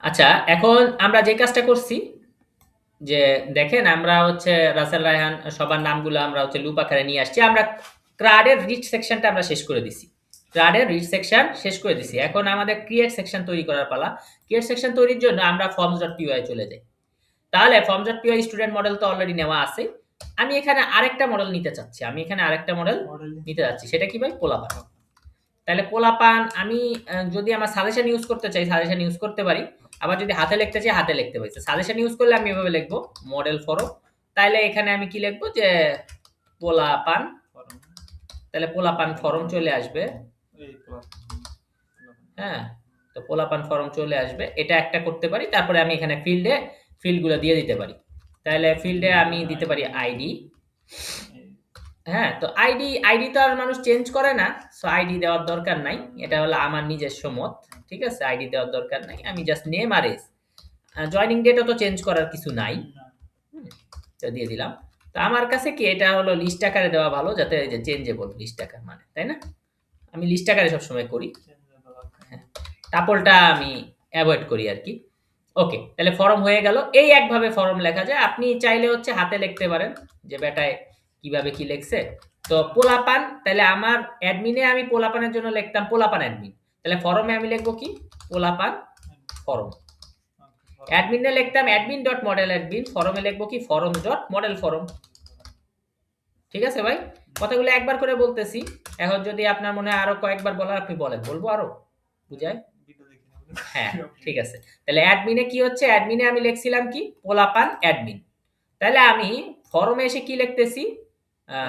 আচ্ছা, এখন আমরা যে কাজটা করছি যে দেখেন আমরা হচ্ছে রাসেল রায়হান সবার নামগুলো আমরা হচ্ছে লুপ আকারে নিয়ে আসছি। আমরা ক্রাডের রিচ সেকশনটা আমরা শেষ করে দিছি। ক্রাডের রিচ সেকশন শেষ করে দিছি। এখন আমাদের ক্রিয়েট সেকশন তৈরি করার পালা। ক্রিয়েট সেকশন তৈরির জন্য আমরা forms.py চলে যাই। তাহলে forms.py স্টুডেন্ট মডেল তো অলরেডি নেওয়া আছে। আমি এখানে আরেকটা মডেল নিতে চাচ্ছি। আমি এখানে আরেকটা মডেল নিতে যাচ্ছি। সেটা কি ভাই? পোলাপান। তাহলে পোলাপান আমি যদি আমার সাজেশন ইউজ করতে চাই সাজেশন ইউজ করতে পারি। আবার যদি হাতে লিখতে চাই হাতে লিখতে পারি। সাজেশন ইউজ করলে আমি এভাবে লিখবো মডেল ফরম। তাইলে এখানে আমি কি লিখবো যে পোলাপান। তাহলে পোলাপান ফরম চলে আসবে। হ্যাঁ, তো পোলাপান ফরম চলে আসবে। এটা একটা করতে পারি। তারপরে আমি এখানে ফিল্ডগুলো দিয়ে দিতে পারি। তাহলে ফিল্ডে আমি দিতে পারি আইডি। হ্যাঁ, তো আইডি তো আর মানুষ চেঞ্জ করে না। সো আইডি দেওয়ার দরকার নাই। এটা হলো আমার নিজস্ব মত। ঠিক আছে? আইডি দেওয়ার দরকার নাই। আমি জাস্ট নেম আর এজ। জয়েনিং ডেটও তো চেঞ্জ করার কিছু নাই। হুম, তো দিয়ে দিলাম। তো আমার কাছে কি এটা হলো লিস্ট আকারে দেওয়া ভালো যাতে এই যে চেঞ্জেবল লিস্ট আকার মানে, তাই না? আমি লিস্ট আকারে সবসময় করি। হ্যাঁ, টাপলটা আমি এভয়েড করি আরকি। ওকে, তাহলে ফরম হয়ে গেল। এই একভাবে ফরম লেখা যায়। আপনি চাইলে হচ্ছে হাতে লিখতে পারেন যে বেটায় কিভাবে কি লিখছে। তো পোলাপান তাহলে আমার অ্যাডমিনে আমি পোলাপানের জন্য লিখতাম পোলাপান অ্যাডমিন। তাহলে ফরমে আমি লিখব কি? পোলাপান ফরম। অ্যাডমিনে লিখতাম admin.model_admin, ফরমে লিখব কি? forums.model_forum। ঠিক আছে ভাই? কথাগুলো একবার করে বলতেছি। এখন যদি আপনার মনে হয় আরো কয়েকবার বলার আপনি বলেন। বলবো আরো? বুঝায়? হ্যাঁ, ঠিক আছে। তাহলে অ্যাডমিনে কি হচ্ছে? অ্যাডমিনে আমি লিখছিলাম কি? পোলাপান অ্যাডমিন। তাহলে আমি ফরমে এসে কি লিখতেছি? আ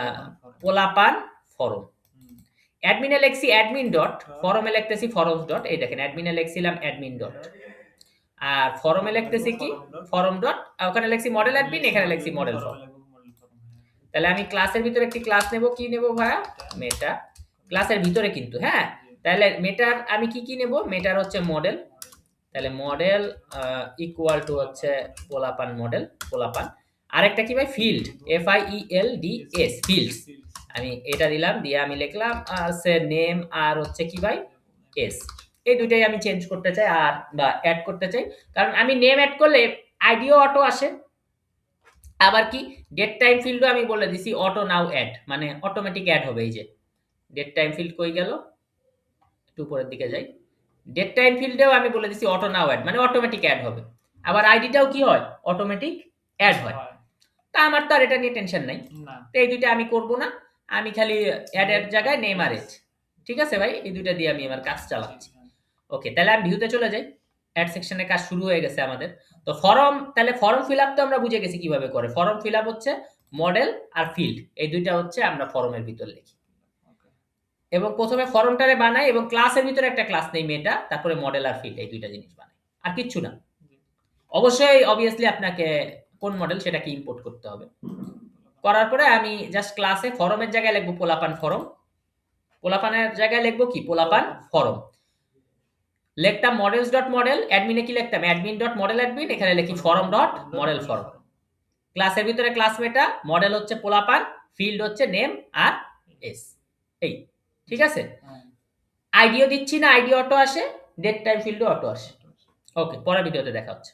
পোলাপান ফরম। অ্যাডমিনে লিখছি অ্যাডমিন ডট, ফরমে লিখতেছি ফরমস ডট। এই দেখেন অ্যাডমিনে লিখছিলাম অ্যাডমিন ডট। আর ফরমে লিখতেছি কি? Form dot. ওখানে লিখছি মডেল অ্যাডমিন, এখানে লিখছি মডেল ফরম। তাহলে আমি ক্লাসের ভিতরে একটি ক্লাস নেব। কি নেব ভাইয়া? মেটা। ক্লাসের ভিতরে কিন্তু, হ্যাঁ? তাহলে মেটার আমি কি নেব? মেটার হচ্ছে মডেল। তাহলে মডেল ইকুয়াল টু হচ্ছে পোলাপান মডেল, পোলাপান। আরেকটা কি ভাই? Field, FIELDS, fields. আমি এটা দিলাম, দিয়ে আমি লিখলাম সে নেম আর হচ্ছে কি ভাই? এস। এই দুইটাই আমি চেঞ্জ করতে চাই আর বা এড করতে চাই। কারণ আমি নেম এড করলে আইডিও অটো আসে। আবার কি ডেট টাইম ফিল্ডও আমি বলে দিছি অটো নাও এড, মানে অটোমেটিক এড হবে। এই যে ডেট টাইম ফিল্ড কই গেল? একটু উপরের দিকে যাই। ডেট টাইম ফিল্ডেও আমি বলে দিছি অটো নাও এড, মানে অটোমেটিক এড হবে। আবার আইডিটাও কি হয়? অটোমেটিক এড হয়। তা আমার তো আর এটা নিয়ে টেনশন নাই। তো এই দুইটা আমি করব না। আমি খালি এড এর জায়গায় নেম আর এজ। ঠিক আছে ভাই? এই দুইটা দিয়ে আমি আমার কাজ চালাচ্ছি। ওকে, তাহলে আমি ভিউতে চলে যাই। অ্যাড সেকশনে কাজ শুরু হয়ে গেছে আমাদের। তো ফর্ম, তাহলে ফর্ম ফিল আপ তো আমরা বুঝে গেছি কিভাবে করে। ফর্ম ফিল আপ হচ্ছে মডেল আর ফিল্ড, এই দুইটা হচ্ছে আমরা ফর্মের ভিতর লিখি। এবং প্রথমে ফর্মটারে বানাই এবং ক্লাসের ভিতরে একটা ক্লাস নেই মেটা, তারপরে মডেল আর ফিল্ড, এই দুইটা জিনিস বানাই। আর কিচ্ছু না। অবশ্যই অবভিয়াসলি আপনাকে কোন মডেল সেটাকে ইম্পোর্ট করতে হবে। করার পরে আমি জাস্ট ক্লাসে ফরমের জায়গায় লিখব পোলাপান ফরম। পোলাপানের জায়গায় লিখব কি? পোলাপান ফরম। লিখতাম models.model, অ্যাডমিনে কি লিখতাম? admin.model_admin, এখানে লিখি forum.model_forum। ক্লাসের ভিতরে ক্লাস মেটা, মডেল হচ্ছে পোলাপান, ফিল্ড হচ্ছে নেম আর এস। এই ঠিক আছে? আইডিও দিচ্ছি না, আইডি অটো আসে, ডেট টাইম ফিল্ডও অটো আসে। ওকে, পরের ভিডিওতে দেখা হচ্ছে।